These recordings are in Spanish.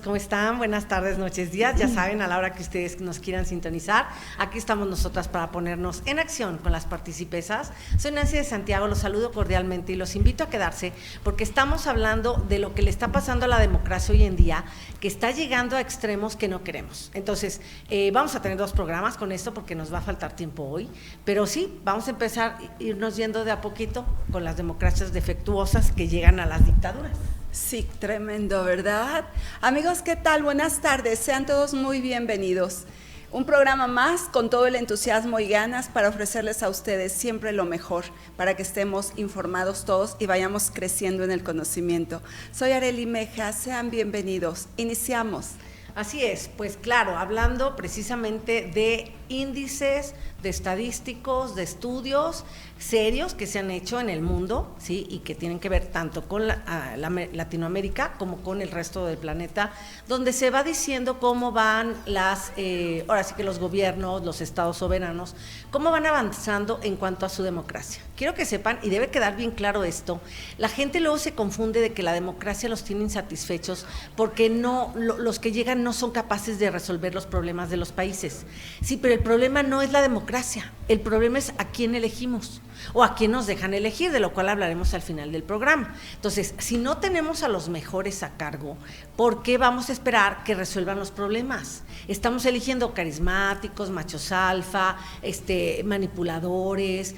¿cómo están? Buenas tardes, noches, días. Ya saben, a la hora que ustedes nos quieran sintonizar, aquí estamos nosotras para ponernos en acción con las participesas. Soy Nancy de Santiago, los saludo cordialmente y los invito a quedarse porque estamos hablando de lo que le está pasando a la democracia hoy en día, que está llegando a extremos que no queremos. Entonces, vamos a tener 2 programas con esto porque nos va a faltar tiempo hoy, pero sí, vamos a empezar a irnos yendo de a poquito con las democracias defectuosas que llegan a las dictaduras. Sí, tremendo, ¿verdad? Amigos, ¿qué tal? Buenas tardes, sean todos muy bienvenidos. Un programa más con todo el entusiasmo y ganas para ofrecerles a ustedes siempre lo mejor, para que estemos informados todos y vayamos creciendo en el conocimiento. Soy Arely Meja, sean bienvenidos. Iniciamos. Así es, pues claro, hablando precisamente de índices, de estadísticos, de estudios serios que se han hecho en el mundo, ¿sí? Y que tienen que ver tanto con Latinoamérica como con el resto del planeta, donde se va diciendo cómo van ahora sí que los gobiernos, los estados soberanos, cómo van avanzando en cuanto a su democracia. Quiero que sepan, y debe quedar bien claro esto, la gente luego se confunde de que la democracia los tiene insatisfechos porque los que llegan no son capaces de resolver los problemas de los países. Sí, pero el problema no es la democracia, el problema es a quién elegimos o a quién nos dejan elegir, de lo cual hablaremos al final del programa. Entonces, si no tenemos a los mejores a cargo, ¿por qué vamos a esperar que resuelvan los problemas? Estamos eligiendo carismáticos, machos alfa, manipuladores,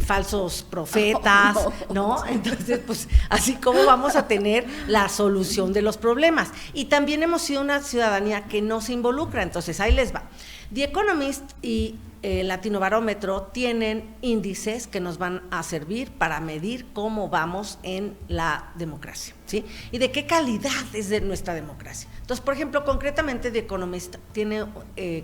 falsos profetas, ¿no? Entonces, pues, así como vamos a tener la solución de los problemas. Y también hemos sido una ciudadanía que no se involucra, entonces ahí les va. The Economist y Latinobarómetro tienen índices que nos van a servir para medir cómo vamos en la democracia, ¿sí? Y de qué calidad es de nuestra democracia. Entonces, por ejemplo, concretamente The Economist tiene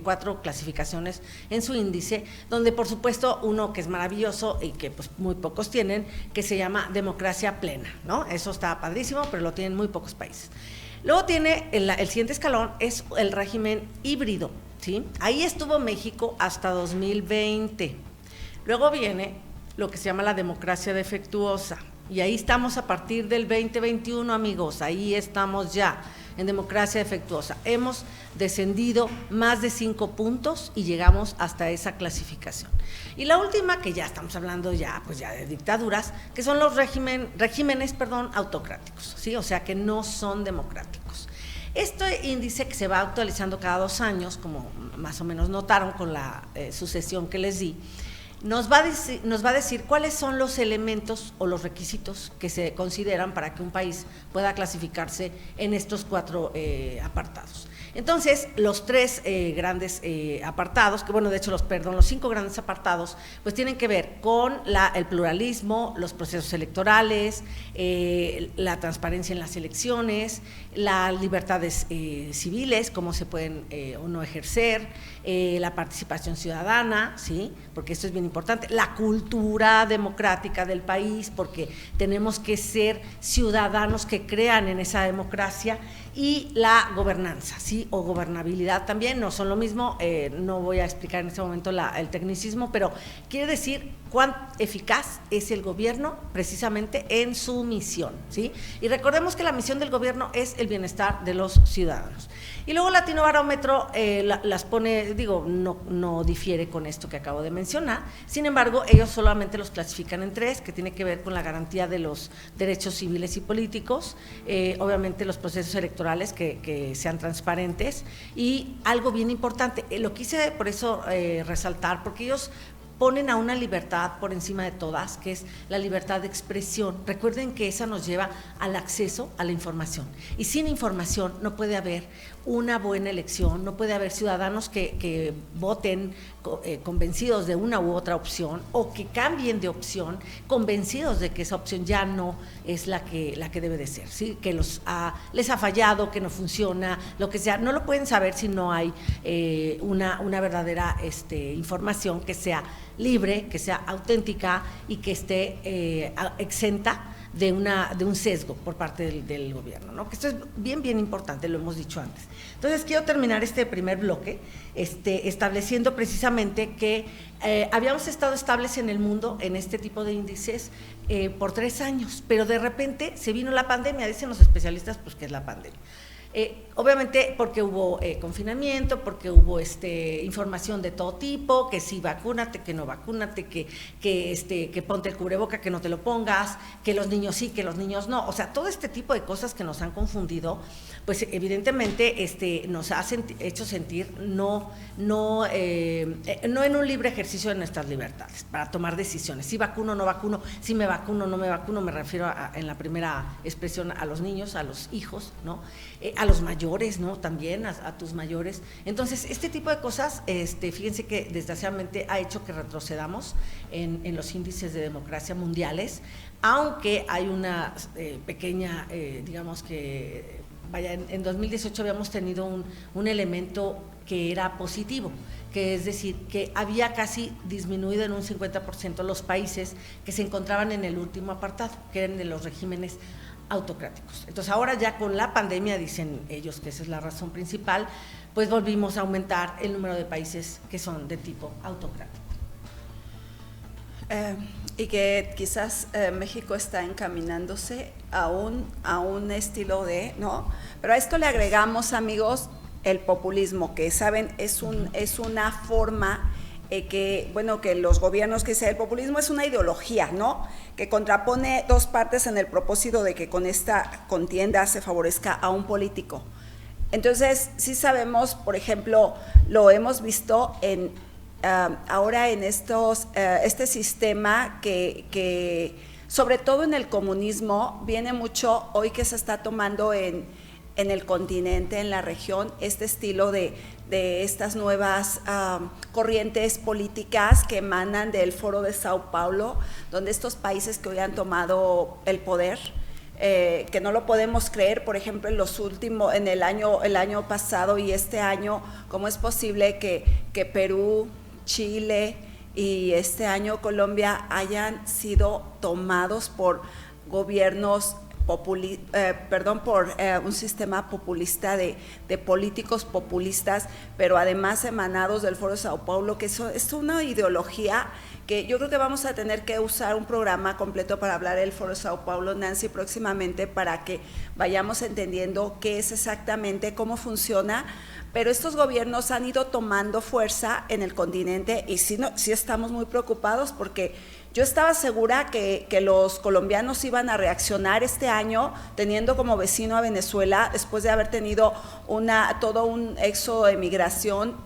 4 clasificaciones en su índice, donde por supuesto uno que es maravilloso y que pues muy pocos tienen, que se llama democracia plena, ¿no? Eso está padrísimo, pero lo tienen muy pocos países. Luego tiene el siguiente escalón, es el régimen híbrido, ¿sí? Ahí estuvo México hasta 2020. Luego viene lo que se llama la democracia defectuosa, y ahí estamos a partir del 2021, amigos, ahí estamos ya en democracia defectuosa. Hemos descendido más de 5 puntos y llegamos hasta esa clasificación. Y la última, que ya estamos hablando pues ya de dictaduras, que son los regímenes autocráticos, ¿sí? O sea que no son democráticos. Este índice que se va actualizando cada 2 años, como más o menos notaron con la sucesión que les di, nos va a decir cuáles son los elementos o los requisitos que se consideran para que un país pueda clasificarse en estos 4 apartados. Entonces, los 3 grandes apartados, que bueno, de hecho los 5 grandes apartados, pues tienen que ver con el pluralismo, los procesos electorales, la transparencia en las elecciones, las libertades civiles, cómo se pueden o no ejercer, la participación ciudadana, ¿sí? Porque esto es bien importante, la cultura democrática del país, porque tenemos que ser ciudadanos que crean en esa democracia, y la gobernanza, ¿sí? O gobernabilidad también, no son lo mismo, no voy a explicar en este momento el tecnicismo, pero quiere decir cuán eficaz es el gobierno precisamente en su misión, ¿sí? Y recordemos que la misión del gobierno es el bienestar de los ciudadanos. Y luego Latinobarómetro las pone, no difiere con esto que acabo de mencionar, sin embargo, ellos solamente los clasifican en 3, que tiene que ver con la garantía de los derechos civiles y políticos, obviamente los procesos electorales que sean transparentes, y algo bien importante, lo quise por eso resaltar, porque ellos ponen a una libertad por encima de todas, que es la libertad de expresión. Recuerden que esa nos lleva al acceso a la información, y sin información no puede haber una buena elección, no puede haber ciudadanos que voten convencidos de una u otra opción, o que cambien de opción convencidos de que esa opción ya no es la que debe de ser, ¿sí? Que les ha fallado, que no funciona, lo que sea, no lo pueden saber si no hay una verdadera información que sea libre, que sea auténtica y que esté exenta de un sesgo por parte del gobierno, ¿no? Que esto es bien importante, lo hemos dicho antes. Entonces, quiero terminar este primer bloque estableciendo precisamente que habíamos estado estables en el mundo en este tipo de índices por 3 años, pero de repente se vino la pandemia, dicen los especialistas, pues, ¿qué es la pandemia? Obviamente porque hubo confinamiento, porque hubo información de todo tipo, que sí vacúnate, que no vacúnate, que ponte el cubreboca, que no te lo pongas, que los niños sí, que los niños no. O sea, todo este tipo de cosas que nos han confundido, pues evidentemente nos ha hecho sentir no en un libre ejercicio de nuestras libertades para tomar decisiones. Si vacuno, no vacuno, si me vacuno, no me vacuno, me refiero en la primera expresión a los niños, a los hijos, ¿no? A los mayores, ¿no? También a tus mayores. Entonces, este tipo de cosas, fíjense que desgraciadamente ha hecho que retrocedamos en los índices de democracia mundiales, aunque hay una pequeña, digamos que, vaya, en 2018 habíamos tenido un elemento que era positivo, que es decir, que había casi disminuido en un 50% los países que se encontraban en el último apartado, que eran de los regímenes autocráticos. Entonces ahora ya con la pandemia, dicen ellos que esa es la razón principal, pues volvimos a aumentar el número de países que son de tipo autocrático. Y que quizás México está encaminándose a un estilo de, ¿no? Pero a esto le agregamos, amigos, el populismo, que saben, es una forma que los gobiernos, que sea el populismo es una ideología, ¿no? Que contrapone dos partes en el propósito de que con esta contienda se favorezca a un político. Entonces, sí sabemos, por ejemplo, lo hemos visto ahora en este sistema que sobre todo en el comunismo viene mucho hoy que se está tomando en el continente, en la región, este estilo de estas nuevas corrientes políticas que emanan del Foro de Sao Paulo, donde estos países que hoy han tomado el poder, que no lo podemos creer, por ejemplo, en el año pasado y este año, ¿cómo es posible que Perú, Chile y este año Colombia hayan sido tomados por gobiernos por un sistema populista de políticos populistas, pero además emanados del Foro de Sao Paulo, que eso es una ideología que yo creo que vamos a tener que usar un programa completo para hablar del Foro de Sao Paulo, Nancy, próximamente, para que vayamos entendiendo qué es exactamente, cómo funciona, pero estos gobiernos han ido tomando fuerza en el continente y sí estamos muy preocupados porque yo estaba segura que los colombianos iban a reaccionar este año teniendo como vecino a Venezuela después de haber tenido todo un éxodo de migración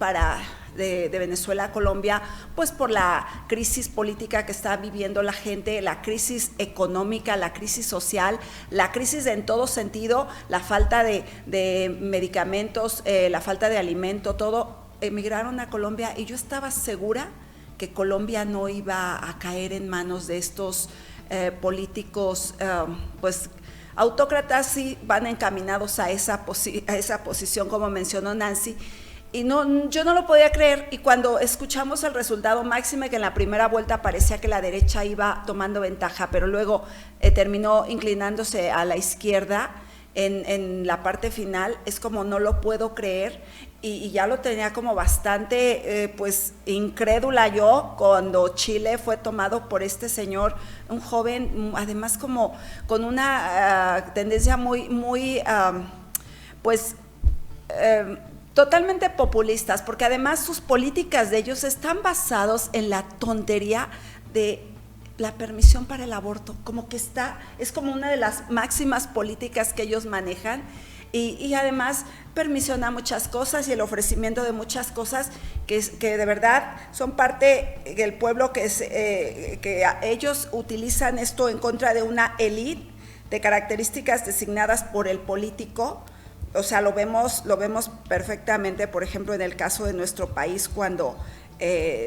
de Venezuela a Colombia, pues por la crisis política que está viviendo la gente, la crisis económica, la crisis social, la crisis en todo sentido, la falta de medicamentos, la falta de alimento, todo, emigraron a Colombia y yo estaba segura que Colombia no iba a caer en manos de estos políticos, pues autócratas. Sí van encaminados a esa posición, como mencionó Nancy, y yo no lo podía creer, y cuando escuchamos el resultado, máxime que en la primera vuelta parecía que la derecha iba tomando ventaja, pero luego terminó inclinándose a la izquierda en la parte final, es como no lo puedo creer, y ya lo tenía como bastante pues incrédula yo cuando Chile fue tomado por este señor, un joven, además como con una tendencia muy totalmente populistas, porque además sus políticas de ellos están basados en la tontería de la permisión para el aborto, como que es como una de las máximas políticas que ellos manejan, y además permisiona muchas cosas y el ofrecimiento de muchas cosas que de verdad son parte del pueblo, que ellos utilizan esto en contra de una élite de características designadas por el político. O sea, lo vemos perfectamente, por ejemplo, en el caso de nuestro país, cuando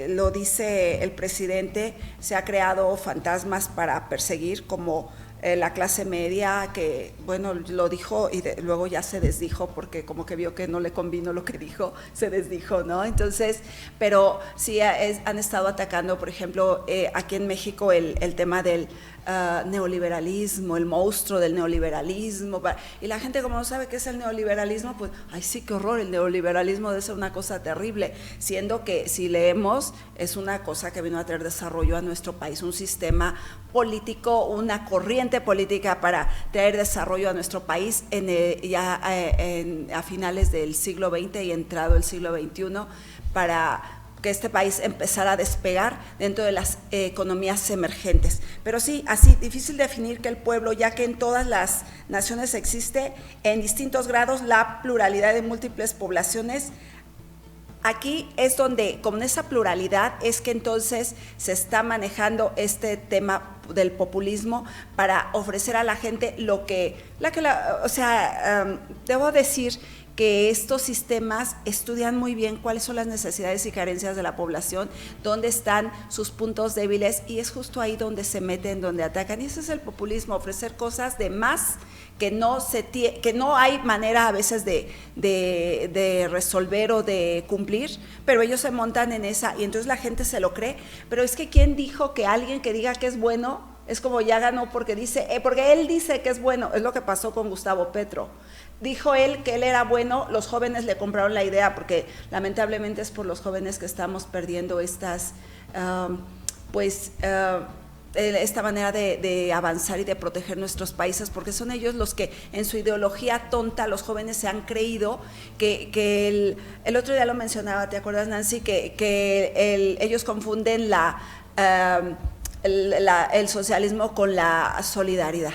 lo dice el presidente, se ha creado fantasmas para perseguir como la clase media, que bueno, lo dijo y luego ya se desdijo porque como que vio que no le convino lo que dijo, se desdijo, ¿no? Entonces, pero sí han estado atacando, por ejemplo, aquí en México el tema del neoliberalismo, el monstruo del neoliberalismo, y la gente como no sabe qué es el neoliberalismo, pues, ay sí, qué horror, el neoliberalismo debe ser una cosa terrible, siendo que si leemos, es una cosa que vino a traer desarrollo a nuestro país, un sistema político, una corriente política para traer desarrollo a nuestro país a finales del siglo XX y entrado el siglo XXI, para que este país empezara a despegar dentro de las economías emergentes. Pero sí, así, difícil definir que el pueblo, ya que en todas las naciones existe en distintos grados la pluralidad de múltiples poblaciones. Aquí es donde, con esa pluralidad, es que entonces se está manejando este tema del populismo para ofrecer a la gente debo decir que estos sistemas estudian muy bien cuáles son las necesidades y carencias de la población, dónde están sus puntos débiles, y es justo ahí donde se meten, donde atacan. Y ese es el populismo, ofrecer cosas de más que no hay manera a veces de resolver o de cumplir, pero ellos se montan en esa, y entonces la gente se lo cree. Pero es que ¿quién dijo que alguien que diga que es bueno es como ya ganó porque él dice que es bueno? Es lo que pasó con Gustavo Petro. Dijo él que él era bueno, los jóvenes le compraron la idea, porque lamentablemente es por los jóvenes que estamos perdiendo esta manera de avanzar y de proteger nuestros países, porque son ellos los que en su ideología tonta, los jóvenes se han creído que el otro día lo mencionaba, ¿te acuerdas, Nancy? Que ellos confunden el socialismo con la solidaridad.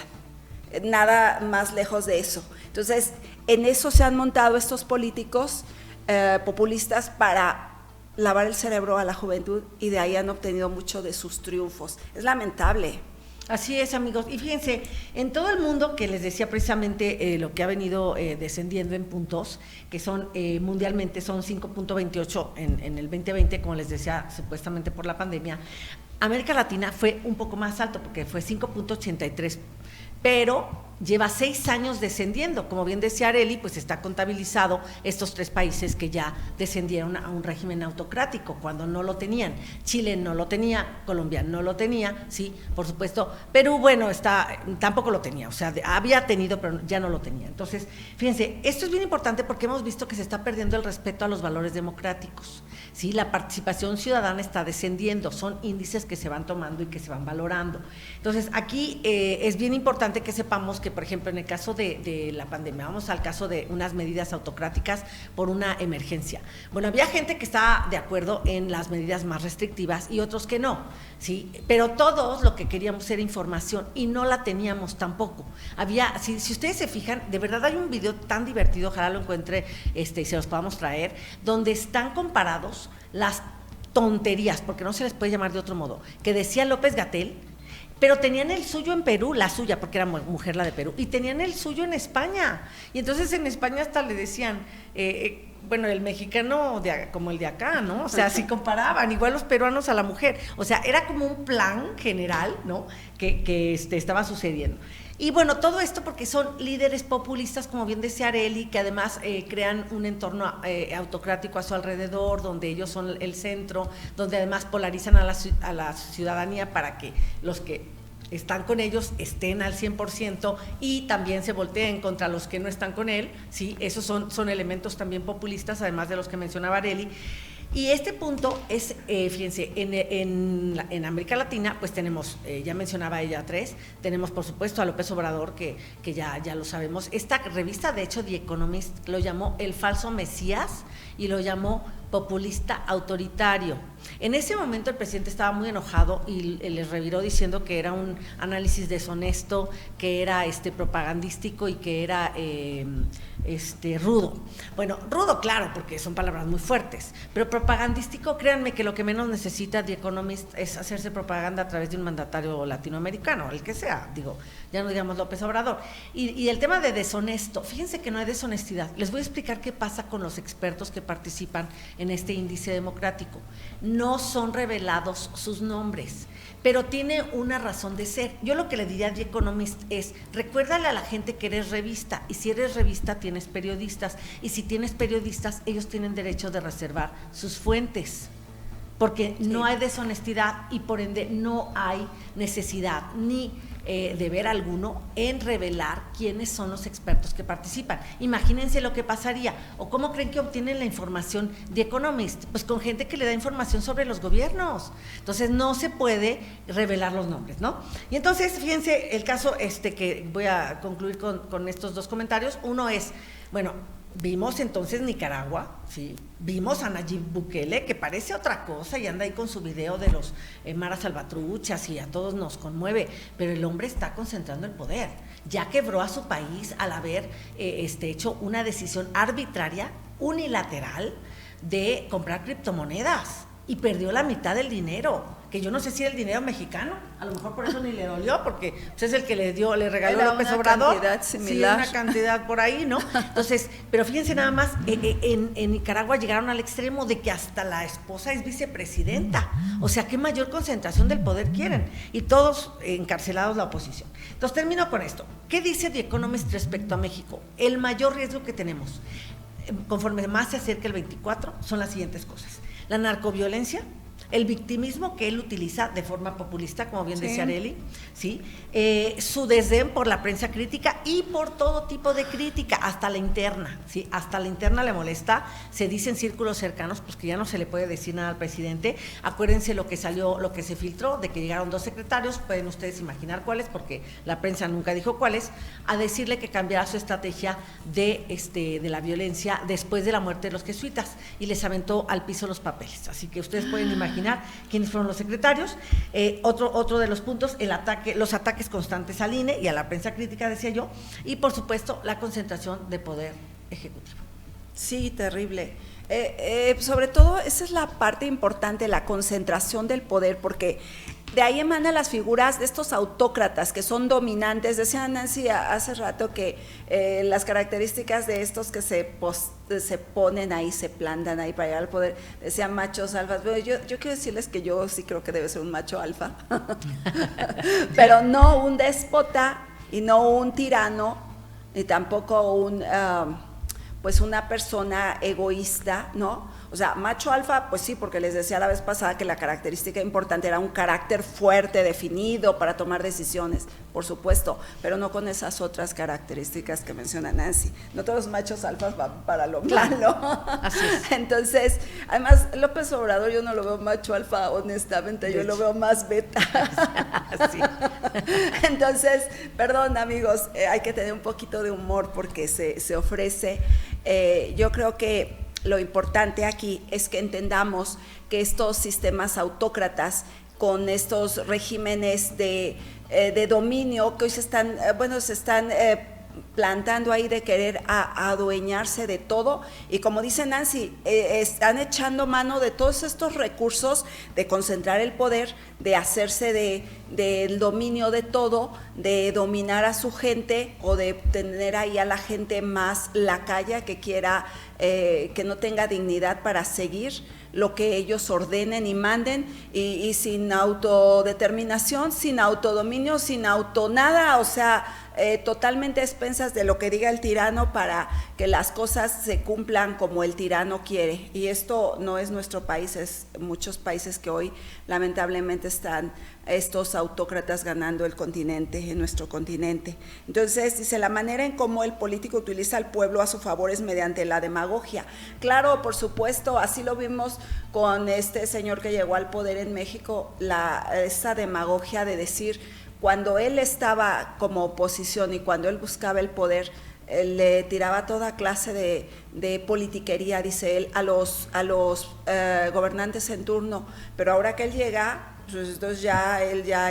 Nada más lejos de eso. Entonces, en eso se han montado estos políticos populistas para lavar el cerebro a la juventud, y de ahí han obtenido mucho de sus triunfos. Es lamentable. Así es, amigos. Y fíjense, en todo el mundo, que les decía precisamente lo que ha venido descendiendo en puntos, que son mundialmente son 5.28 en el 2020, como les decía, supuestamente por la pandemia. América Latina fue un poco más alto, porque fue 5.83, pero lleva 6 años descendiendo. Como bien decía Arely, pues está contabilizado estos 3 países que ya descendieron a un régimen autocrático cuando no lo tenían. Chile no lo tenía, Colombia no lo tenía, sí, por supuesto. Perú, bueno, tampoco lo tenía, o sea, había tenido, pero ya no lo tenía. Entonces, fíjense, esto es bien importante porque hemos visto que se está perdiendo el respeto a los valores democráticos. Sí, la participación ciudadana está descendiendo, son índices que se van tomando y que se van valorando. Entonces, aquí es bien importante que sepamos que, por ejemplo, en el caso de la pandemia, vamos al caso de unas medidas autocráticas por una emergencia. Bueno, había gente que estaba de acuerdo en las medidas más restrictivas y otros que no, ¿sí? Pero todos lo que queríamos era información y no la teníamos tampoco. Si ustedes se fijan, de verdad hay un video tan divertido, ojalá lo encuentre y se los podamos traer, donde están comparados las tonterías, porque no se les puede llamar de otro modo, que decía López-Gatell, pero tenían el suyo en Perú, la suya, porque era mujer la de Perú, y tenían el suyo en España, y entonces en España hasta le decían, bueno, el mexicano como el de acá, ¿no? O sea, así comparaban, igual los peruanos a la mujer, o sea, era como un plan general, ¿no? Que estaba sucediendo. Y bueno, todo esto porque son líderes populistas, como bien decía Arely, que además crean un entorno autocrático a su alrededor, donde ellos son el centro, donde además polarizan a la ciudadanía para que los que están con ellos estén al 100% y también se volteen contra los que no están con él, ¿sí? Esos son elementos también populistas, además de los que mencionaba Arely. Y este punto es, fíjense, en América Latina, pues tenemos, ya mencionaba ella 3, tenemos por supuesto a López Obrador, que ya lo sabemos. Esta revista, de hecho, The Economist lo llamó el falso Mesías y lo llamó populista autoritario. En ese momento el presidente estaba muy enojado y les reviró diciendo que era un análisis deshonesto, que era propagandístico y que era rudo. Bueno, rudo, claro, porque son palabras muy fuertes, pero propagandístico, créanme que lo que menos necesita The Economist es hacerse propaganda a través de un mandatario latinoamericano, el que sea, ya no digamos López Obrador. Y el tema de deshonesto, fíjense que no hay deshonestidad. Les voy a explicar qué pasa con los expertos que participan en este índice democrático. No son revelados sus nombres, pero tiene una razón de ser. Yo lo que le diría a The Economist es, recuérdale a la gente que eres revista, y si eres revista tienes periodistas, y si tienes periodistas, ellos tienen derecho de reservar sus fuentes. porque no hay deshonestidad y por ende no hay necesidad ni deber alguno en revelar quiénes son los expertos que participan. Imagínense lo que pasaría, o cómo creen que obtienen la información de Economist, pues con gente que le da información sobre los gobiernos. Entonces no se puede revelar los nombres, ¿no? Y entonces, fíjense el caso que voy a concluir con estos dos comentarios. Uno es, bueno, vimos entonces Nicaragua, ¿sí? Vimos a Nayib Bukele, que parece otra cosa y anda ahí con su video de los maras salvatruchas y a todos nos conmueve, pero el hombre está concentrando el poder. Ya quebró a su país al haber hecho una decisión arbitraria, unilateral, de comprar criptomonedas y perdió la mitad del dinero, que yo no sé si era el dinero mexicano, a lo mejor por eso ni le dolió, porque pues, es el que le regaló era López Obrador. Una cantidad similar. Sí, una cantidad por ahí, ¿no? Entonces, pero fíjense nada más, en Nicaragua llegaron al extremo de que hasta la esposa es vicepresidenta, o sea, ¿qué mayor concentración del poder quieren? Y todos encarcelados la oposición. Entonces, termino con esto. ¿Qué dice The Economist respecto a México? El mayor riesgo que tenemos, conforme más se acerca el 24, son las siguientes cosas: la narcoviolencia, el victimismo que él utiliza de forma populista, como bien decía Arely, ¿sí? Su desdén por la prensa crítica y por todo tipo de crítica, hasta la interna, ¿sí? Hasta la interna le molesta, se dice en círculos cercanos, pues que ya no se le puede decir nada al presidente. Acuérdense lo que salió, lo que se filtró, de que llegaron 2 secretarios, pueden ustedes imaginar cuáles, porque la prensa nunca dijo cuáles, a decirle que cambiara su estrategia de la violencia después de la muerte de los jesuitas, y les aventó al piso los papeles. Así que ustedes pueden imaginar quiénes fueron los secretarios. Otro de los puntos, los ataques constantes al INE y a la prensa crítica, decía yo, y por supuesto la concentración de poder ejecutivo. Sí, terrible. Sobre todo esa es la parte importante, la concentración del poder, porque de ahí emanan las figuras de estos autócratas que son dominantes. Decía Nancy hace rato que las características de estos que se ponen ahí, se plantan ahí para llegar al poder, decían machos alfas. Pero yo quiero decirles que yo sí creo que debe ser un macho alfa, pero no un déspota y no un tirano, ni tampoco pues una persona egoísta, ¿no? O sea, macho alfa, pues sí, porque les decía la vez pasada que la característica importante era un carácter fuerte, definido para tomar decisiones, por supuesto, pero no con esas otras características que menciona Nancy. No todos los machos alfas van para lo malo. Así es. Entonces, además, López Obrador yo no lo veo macho alfa, honestamente, yo lo veo más beta. Sí. Entonces, perdón amigos, hay que tener un poquito de humor porque se ofrece. Yo creo que lo importante aquí es que entendamos que estos sistemas autócratas, con estos regímenes de dominio que hoy se están plantando ahí, de querer adueñarse de todo, y como dice Nancy, están echando mano de todos estos recursos, de concentrar el poder, de hacerse del dominio de todo, de dominar a su gente, o de tener ahí a la gente más lacaya que quiera, que no tenga dignidad para seguir lo que ellos ordenen y manden, y sin autodeterminación, sin autodominio, sin nada, o sea, totalmente a expensas de lo que diga el tirano para que las cosas se cumplan como el tirano quiere. Y esto no es nuestro país, es muchos países que hoy lamentablemente están estos autócratas ganando el continente, en nuestro continente. Entonces, dice, la manera en cómo el político utiliza al pueblo a su favor es mediante la demagogia. Claro, por supuesto, así lo vimos con este señor que llegó al poder en México, esa demagogia de decir, cuando él estaba como oposición y cuando él buscaba el poder, le tiraba toda clase de politiquería, dice él, a los gobernantes en turno, pero ahora que él llega, pues entonces él ya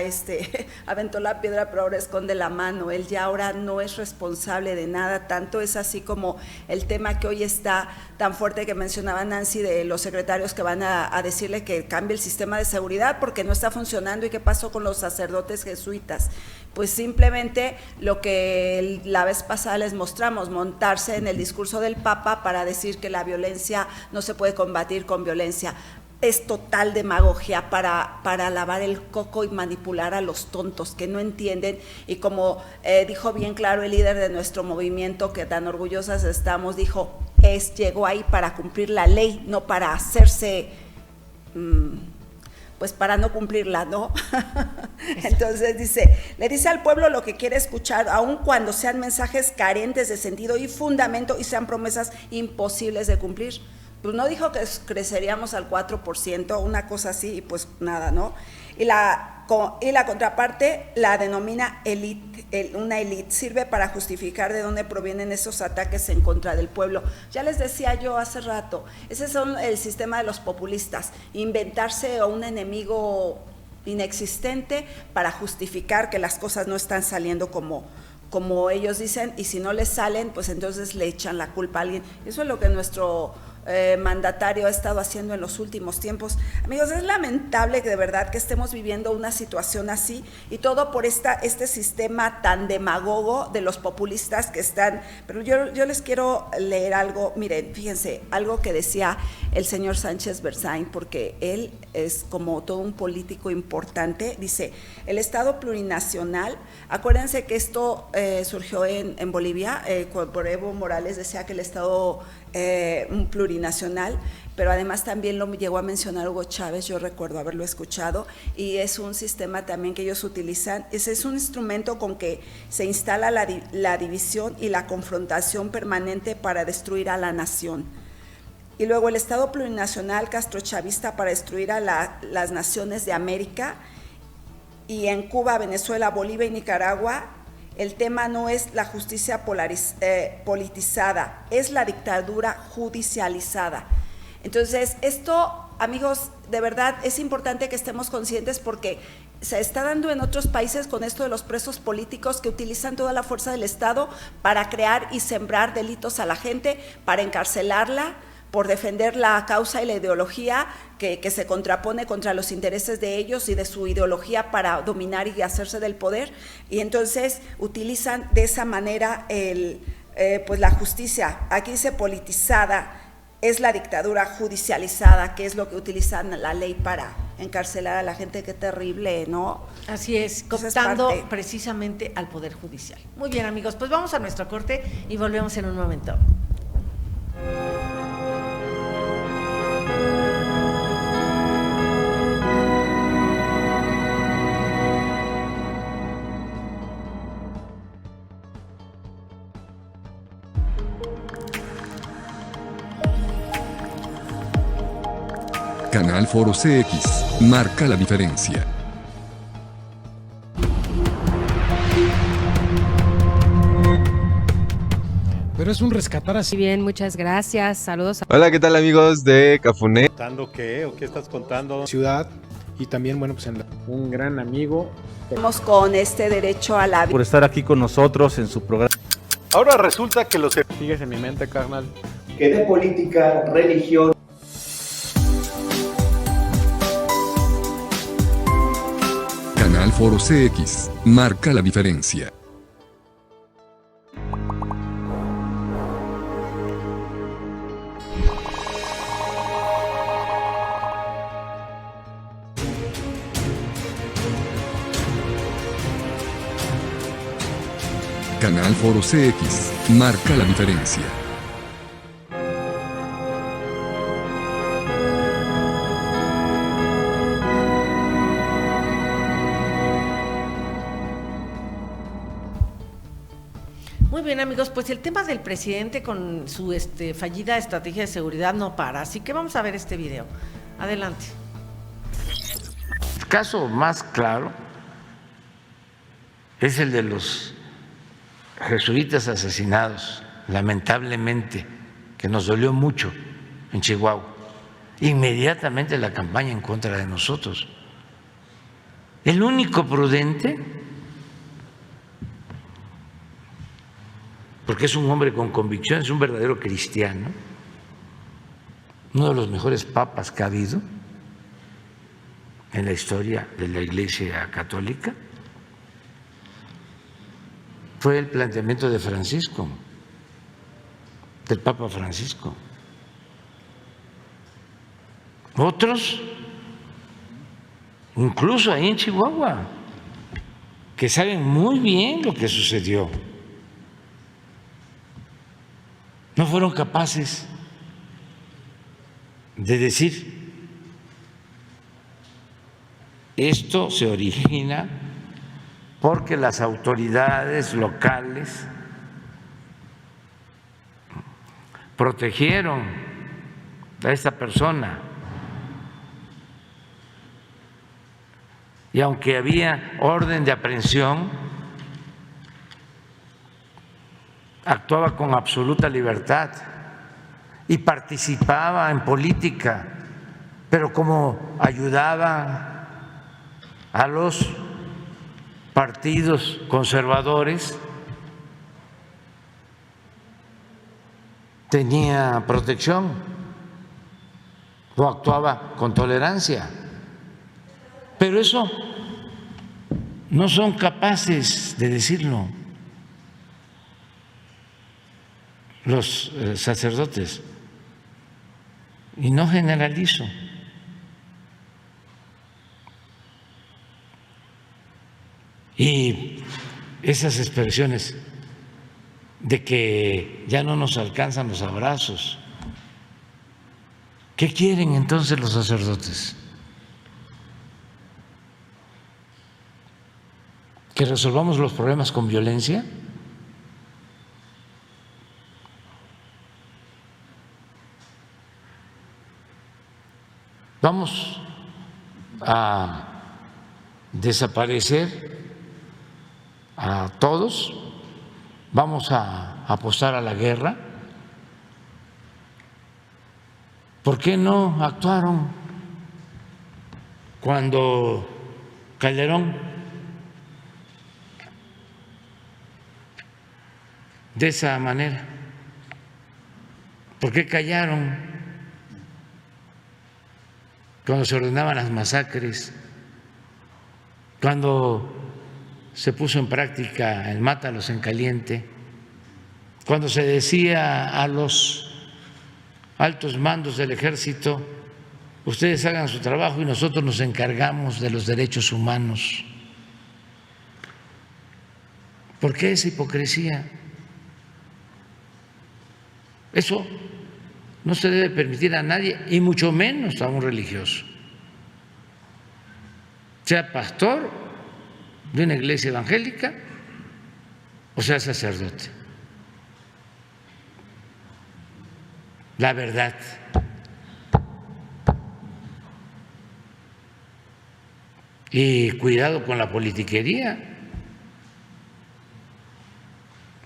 aventó la piedra, pero ahora esconde la mano. Él ya ahora no es responsable de nada. Tanto es así como el tema que hoy está tan fuerte que mencionaba Nancy, de los secretarios que van a decirle que cambie el sistema de seguridad porque no está funcionando. ¿Y qué pasó con los sacerdotes jesuitas? Pues simplemente lo que la vez pasada les mostramos, montarse en el discurso del Papa para decir que la violencia no se puede combatir con violencia. Es total demagogia para lavar el coco y manipular a los tontos que no entienden. Y como dijo bien claro el líder de nuestro movimiento, que tan orgullosas estamos, dijo, llegó ahí para cumplir la ley, no para hacerse pues para no cumplirla, ¿no? Entonces le dice al pueblo lo que quiere escuchar, aun cuando sean mensajes carentes de sentido y fundamento y sean promesas imposibles de cumplir. Pues no dijo que creceríamos al 4%, una cosa así, y pues nada, ¿no? Y la contraparte la denomina una élite, sirve para justificar de dónde provienen esos ataques en contra del pueblo. Ya les decía yo hace rato, ese es el sistema de los populistas, inventarse un enemigo inexistente para justificar que las cosas no están saliendo como ellos dicen, y si no les salen, pues entonces le echan la culpa a alguien. Eso es lo que nuestro mandatario ha estado haciendo en los últimos tiempos. Amigos, es lamentable que de verdad que estemos viviendo una situación así, y todo por este sistema tan demagogo de los populistas que están. Pero yo les quiero leer algo. Miren, fíjense, algo que decía el señor Sánchez Berzain, porque él es como todo un político importante. Dice, el Estado plurinacional, acuérdense que esto surgió en Bolivia, por Evo Morales decía que el Estado un plurinacional, pero además también lo llegó a mencionar Hugo Chávez, yo recuerdo haberlo escuchado, y es un sistema también que ellos utilizan. Ese es un instrumento con que se instala la división y la confrontación permanente para destruir a la nación. Y luego el Estado plurinacional castrochavista para destruir a las naciones de América, y en Cuba, Venezuela, Bolivia y Nicaragua. El tema no es la justicia politizada, es la dictadura judicializada. Entonces, esto, amigos, de verdad es importante que estemos conscientes, porque se está dando en otros países con esto de los presos políticos que utilizan toda la fuerza del Estado para crear y sembrar delitos a la gente, para encarcelarla por defender la causa y la ideología que se contrapone contra los intereses de ellos y de su ideología para dominar y hacerse del poder. Y entonces utilizan de esa manera pues la justicia. Aquí dice politizada, es la dictadura judicializada, que es lo que utilizan la ley para encarcelar a la gente. Qué terrible, ¿no? Así es, cooptando precisamente al Poder Judicial. Muy bien, amigos, pues vamos a nuestro corte y volvemos en un momento. Canal Foro CX, marca la diferencia. Pero es un rescatar así. Bien, muchas gracias. Saludos. Hola, ¿qué tal, amigos de Cafuné? ¿Contando qué? ¿O qué estás contando? Ciudad, y también, bueno, pues un gran amigo. Estamos con este derecho a la vida. Por estar aquí con nosotros en su programa. Ahora resulta que los que Sigues en mi mente, carnal. Que de política, religión. Canal Foro CX, marca la diferencia. Canal Foro CX, marca la diferencia. Muy bien, amigos, pues el tema del presidente con su fallida estrategia de seguridad no para, así que vamos a ver este video. Adelante. El caso más claro es el de los jesuitas asesinados, lamentablemente, que nos dolió mucho en Chihuahua. Inmediatamente la campaña en contra de nosotros. El único prudente, porque es un hombre con convicción, es un verdadero cristiano, uno de los mejores papas que ha habido en la historia de la Iglesia Católica, fue el planteamiento de Francisco, del Papa Francisco. Otros, incluso ahí en Chihuahua, que saben muy bien lo que sucedió, no fueron capaces de decir Esto se origina porque las autoridades locales protegieron a esta persona. Y aunque había orden de aprehensión, actuaba con absoluta libertad y participaba en política, pero como ayudaba a los partidos conservadores, tenía protección o actuaba con tolerancia. Pero eso no son capaces de decirlo los sacerdotes, y no generalizo. Y esas expresiones de que ya no nos alcanzan los abrazos, ¿qué quieren entonces los sacerdotes? ¿Que resolvamos los problemas con violencia? ¿Vamos a desaparecer a todos? ¿Vamos a apostar a la guerra? ¿Por qué no actuaron cuando Calderón de esa manera? ¿Por qué callaron cuando se ordenaban las masacres, cuando se puso en práctica el mátalos en caliente, cuando se decía a los altos mandos del ejército: ustedes hagan su trabajo y nosotros nos encargamos de los derechos humanos? ¿Por qué esa hipocresía? Eso no se debe permitir a nadie, y mucho menos a un religioso, sea pastor de una iglesia evangélica o sea sacerdote. La verdad. Y cuidado con la politiquería.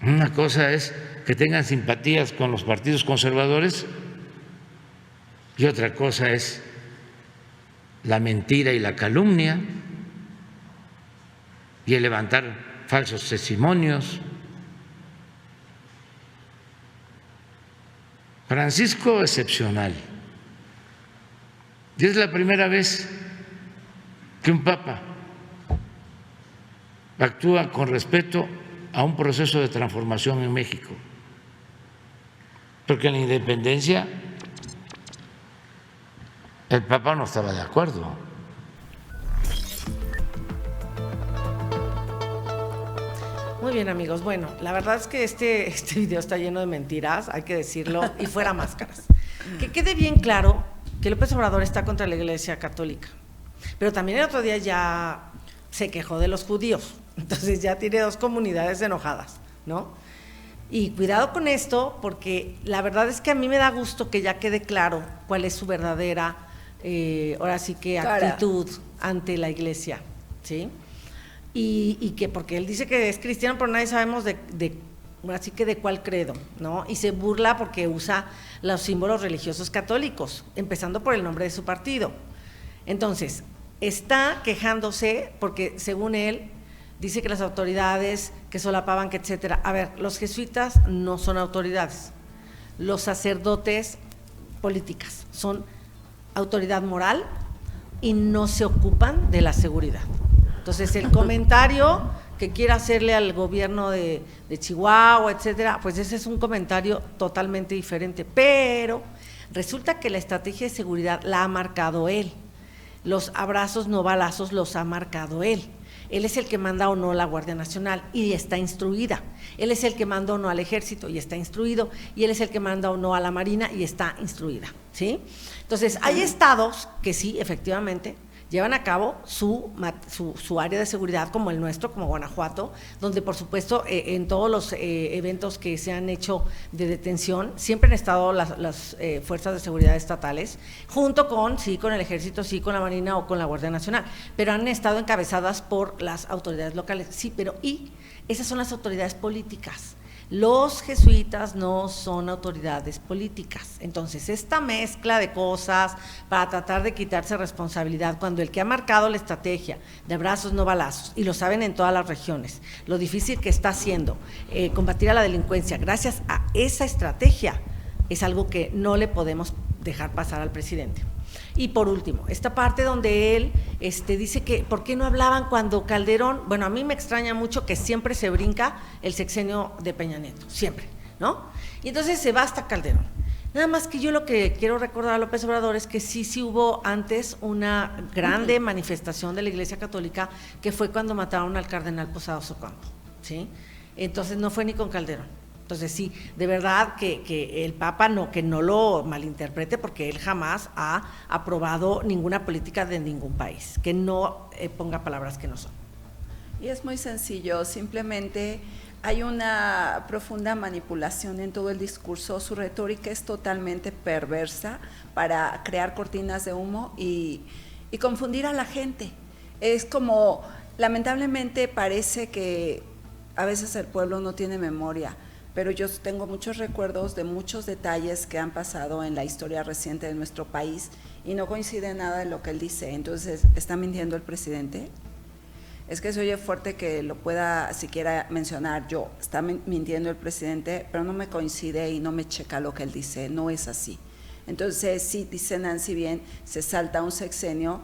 Una cosa es que tengan simpatías con los partidos conservadores y otra cosa es la mentira y la calumnia y el levantar falsos testimonios. Francisco, excepcional. Y es la primera vez que un papa actúa con respeto a un proceso de transformación en México, porque en la independencia el Papa no estaba de acuerdo. Muy bien, amigos. Bueno, la verdad es que este video está lleno de mentiras, hay que decirlo, y fuera máscaras. Que quede bien claro que López Obrador está contra la Iglesia Católica, pero también el otro día ya se quejó de los judíos, entonces ya tiene dos comunidades enojadas, ¿no? Y cuidado con esto, porque la verdad es que a mí me da gusto que ya quede claro cuál es su verdadera, ahora sí que actitud ante la Iglesia, ¿sí? Y que porque él dice que es cristiano, pero nadie sabemos así que de cuál credo, ¿no? Y se burla porque usa los símbolos religiosos católicos, empezando por el nombre de su partido. Entonces, está quejándose porque, según él, dice que las autoridades que solapaban, que etcétera. A ver, los jesuitas no son autoridades, los sacerdotes políticas son autoridad moral y no se ocupan de la seguridad. Entonces, el comentario que quiera hacerle al gobierno de Chihuahua, etcétera, pues ese es un comentario totalmente diferente, pero resulta que la estrategia de seguridad la ha marcado él, los abrazos no balazos los ha marcado él. Él es el que manda o no a la Guardia Nacional y está instruida. Él es el que manda o no al Ejército y está instruido. Y él es el que manda o no a la Marina y está instruida, ¿sí? Entonces, hay estados que sí, efectivamente, llevan a cabo su área de seguridad, como el nuestro, como Guanajuato, donde por supuesto en todos los eventos que se han hecho de detención, siempre han estado las fuerzas de seguridad estatales, junto con el ejército, sí, con la Marina o con la Guardia Nacional, pero han estado encabezadas por las autoridades locales, sí, pero esas son las autoridades políticas. Los jesuitas no son autoridades políticas. Entonces, esta mezcla de cosas para tratar de quitarse responsabilidad, cuando el que ha marcado la estrategia de abrazos no balazos, y lo saben en todas las regiones, lo difícil que está haciendo combatir a la delincuencia gracias a esa estrategia, es algo que no le podemos dejar pasar al presidente. Y por último, esta parte donde él dice que ¿por qué no hablaban cuando Calderón? Bueno, a mí me extraña mucho que siempre se brinca el sexenio de Peña Nieto, siempre, ¿no? Y entonces se va hasta Calderón. Nada más que yo lo que quiero recordar a López Obrador es que sí hubo antes una grande manifestación de la Iglesia Católica, que fue cuando mataron al cardenal Posadas Ocampo, ¿sí? Entonces no fue ni con Calderón. Entonces sí, de verdad que el Papa que no lo malinterprete, porque él jamás ha aprobado ninguna política de ningún país, que no ponga palabras que no son. Y es muy sencillo, simplemente hay una profunda manipulación en todo el discurso, su retórica es totalmente perversa para crear cortinas de humo y confundir a la gente. Es como, lamentablemente parece que a veces el pueblo no tiene memoria, pero yo tengo muchos recuerdos de muchos detalles que han pasado en la historia reciente de nuestro país y no coincide nada de lo que él dice. Entonces, ¿está mintiendo el presidente? Es que se oye fuerte que lo pueda siquiera mencionar yo. Está mintiendo el presidente, pero no me coincide y no me checa lo que él dice. No es así. Entonces, sí, dice Nancy bien, se salta un sexenio.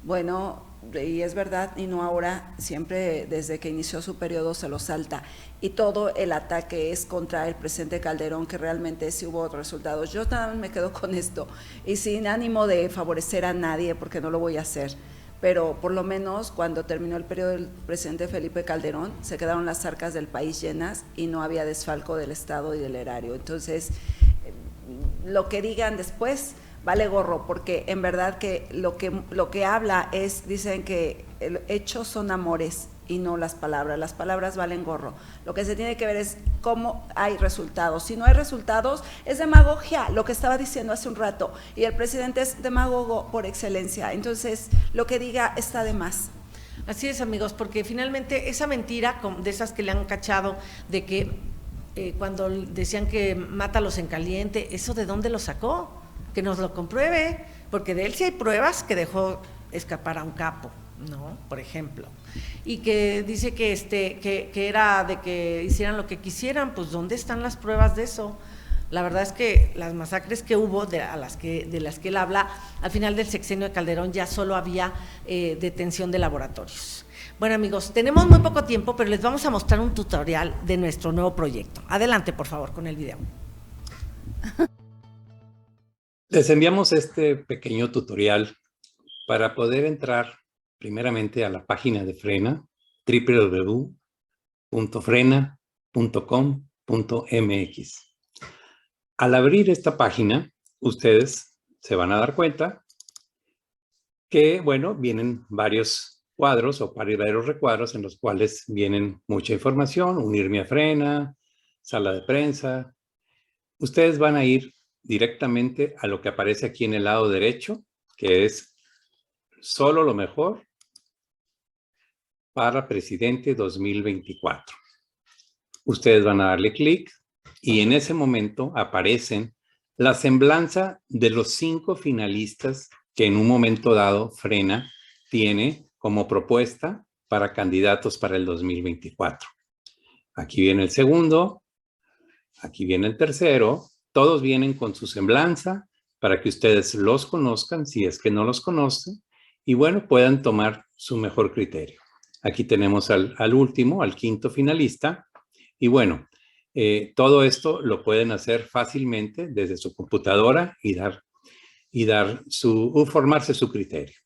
Bueno, y es verdad, y no ahora, siempre desde que inició su periodo se lo salta. Y todo el ataque es contra el presidente Calderón, que realmente sí hubo resultados. Yo también me quedo con esto, y sin ánimo de favorecer a nadie, porque no lo voy a hacer, pero por lo menos cuando terminó el periodo del presidente Felipe Calderón, se quedaron las arcas del país llenas y no había desfalco del Estado y del erario. Entonces, lo que digan después vale gorro, porque en verdad que lo que habla es, dicen que hechos son amores y no las palabras valen gorro. Lo que se tiene que ver es cómo hay resultados. Si no hay resultados, es demagogia, lo que estaba diciendo hace un rato, y el presidente es demagogo por excelencia, entonces lo que diga está de más. Así es, amigos, porque finalmente esa mentira, de esas que le han cachado, de que cuando decían que mátalos en caliente, ¿eso de dónde lo sacó? Que nos lo compruebe, porque de él sí hay pruebas que dejó escapar a un capo, ¿no? Por ejemplo, y que dice que era de que hicieran lo que quisieran. Pues ¿dónde están las pruebas de eso? La verdad es que las masacres que hubo, de las que él habla, al final del sexenio de Calderón ya solo había detención de laboratorios. Bueno, amigos, tenemos muy poco tiempo, pero les vamos a mostrar un tutorial de nuestro nuevo proyecto. Adelante, por favor, con el video. Les enviamos este pequeño tutorial para poder entrar primeramente a la página de Frena, www.frena.com.mx. Al abrir esta página, ustedes se van a dar cuenta que, bueno, vienen varios cuadros o varios recuadros en los cuales vienen mucha información, unirme a Frena, sala de prensa. Ustedes van a ir directamente a lo que aparece aquí en el lado derecho, que es solo lo mejor para presidente 2024. Ustedes van a darle clic y en ese momento aparecen la semblanza de los 5 finalistas que en un momento dado Frena tiene como propuesta para candidatos para el 2024. Aquí viene el segundo, aquí viene el tercero. Todos vienen con su semblanza para que ustedes los conozcan, si es que no los conocen, y bueno, puedan tomar su mejor criterio. Aquí tenemos al último, al quinto finalista, y bueno, todo esto lo pueden hacer fácilmente desde su computadora y formarse su criterio.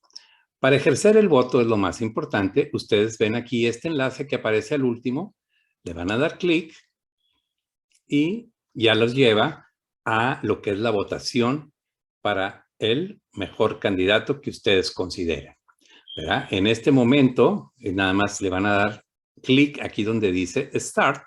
Para ejercer el voto es lo más importante. Ustedes ven aquí este enlace que aparece al último, le van a dar clic y ya los lleva a lo que es la votación para el mejor candidato que ustedes consideren. ¿verdad? En este momento, nada más le van a dar clic aquí donde dice Start.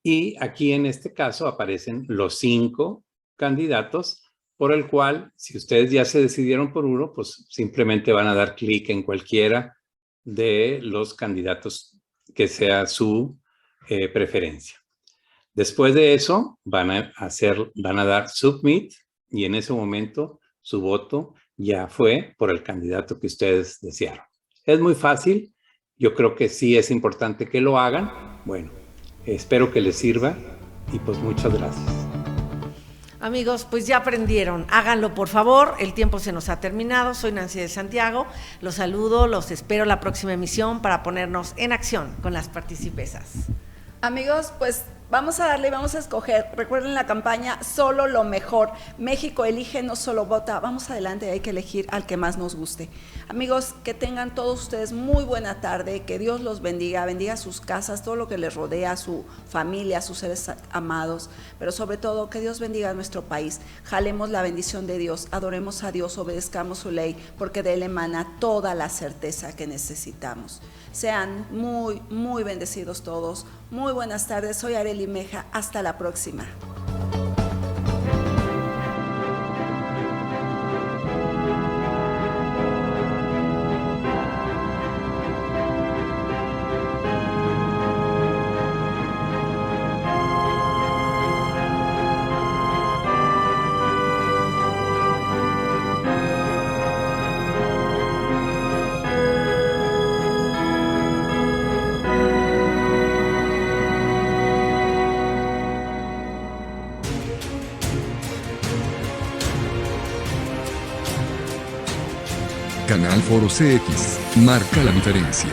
Y aquí en este caso aparecen los 5 candidatos por el cual, si ustedes ya se decidieron por uno, pues simplemente van a dar clic en cualquiera de los candidatos que sea su preferencia. Después de eso, van a dar Submit y en ese momento su voto ya fue por el candidato que ustedes desearon. Es muy fácil. Yo creo que sí es importante que lo hagan. Bueno, espero que les sirva y pues muchas gracias. Amigos, pues ya aprendieron, háganlo por favor, el tiempo se nos ha terminado, soy Nancy de Santiago, los saludo, los espero la próxima emisión para ponernos en acción con las participesas. Amigos, pues vamos a darle, vamos a escoger, recuerden la campaña Solo lo mejor, México elige, no solo vota, vamos adelante, hay que elegir al que más nos guste. Amigos, que tengan todos ustedes muy buena tarde, que Dios los bendiga, bendiga sus casas, todo lo que les rodea, su familia, sus seres amados, pero sobre todo que Dios bendiga a nuestro país, jalemos la bendición de Dios, adoremos a Dios, obedezcamos su ley, porque de Él emana toda la certeza que necesitamos. Sean muy, muy bendecidos todos, muy buenas tardes, soy Arely Meja, hasta la próxima. Canal Foro CX, marca la diferencia.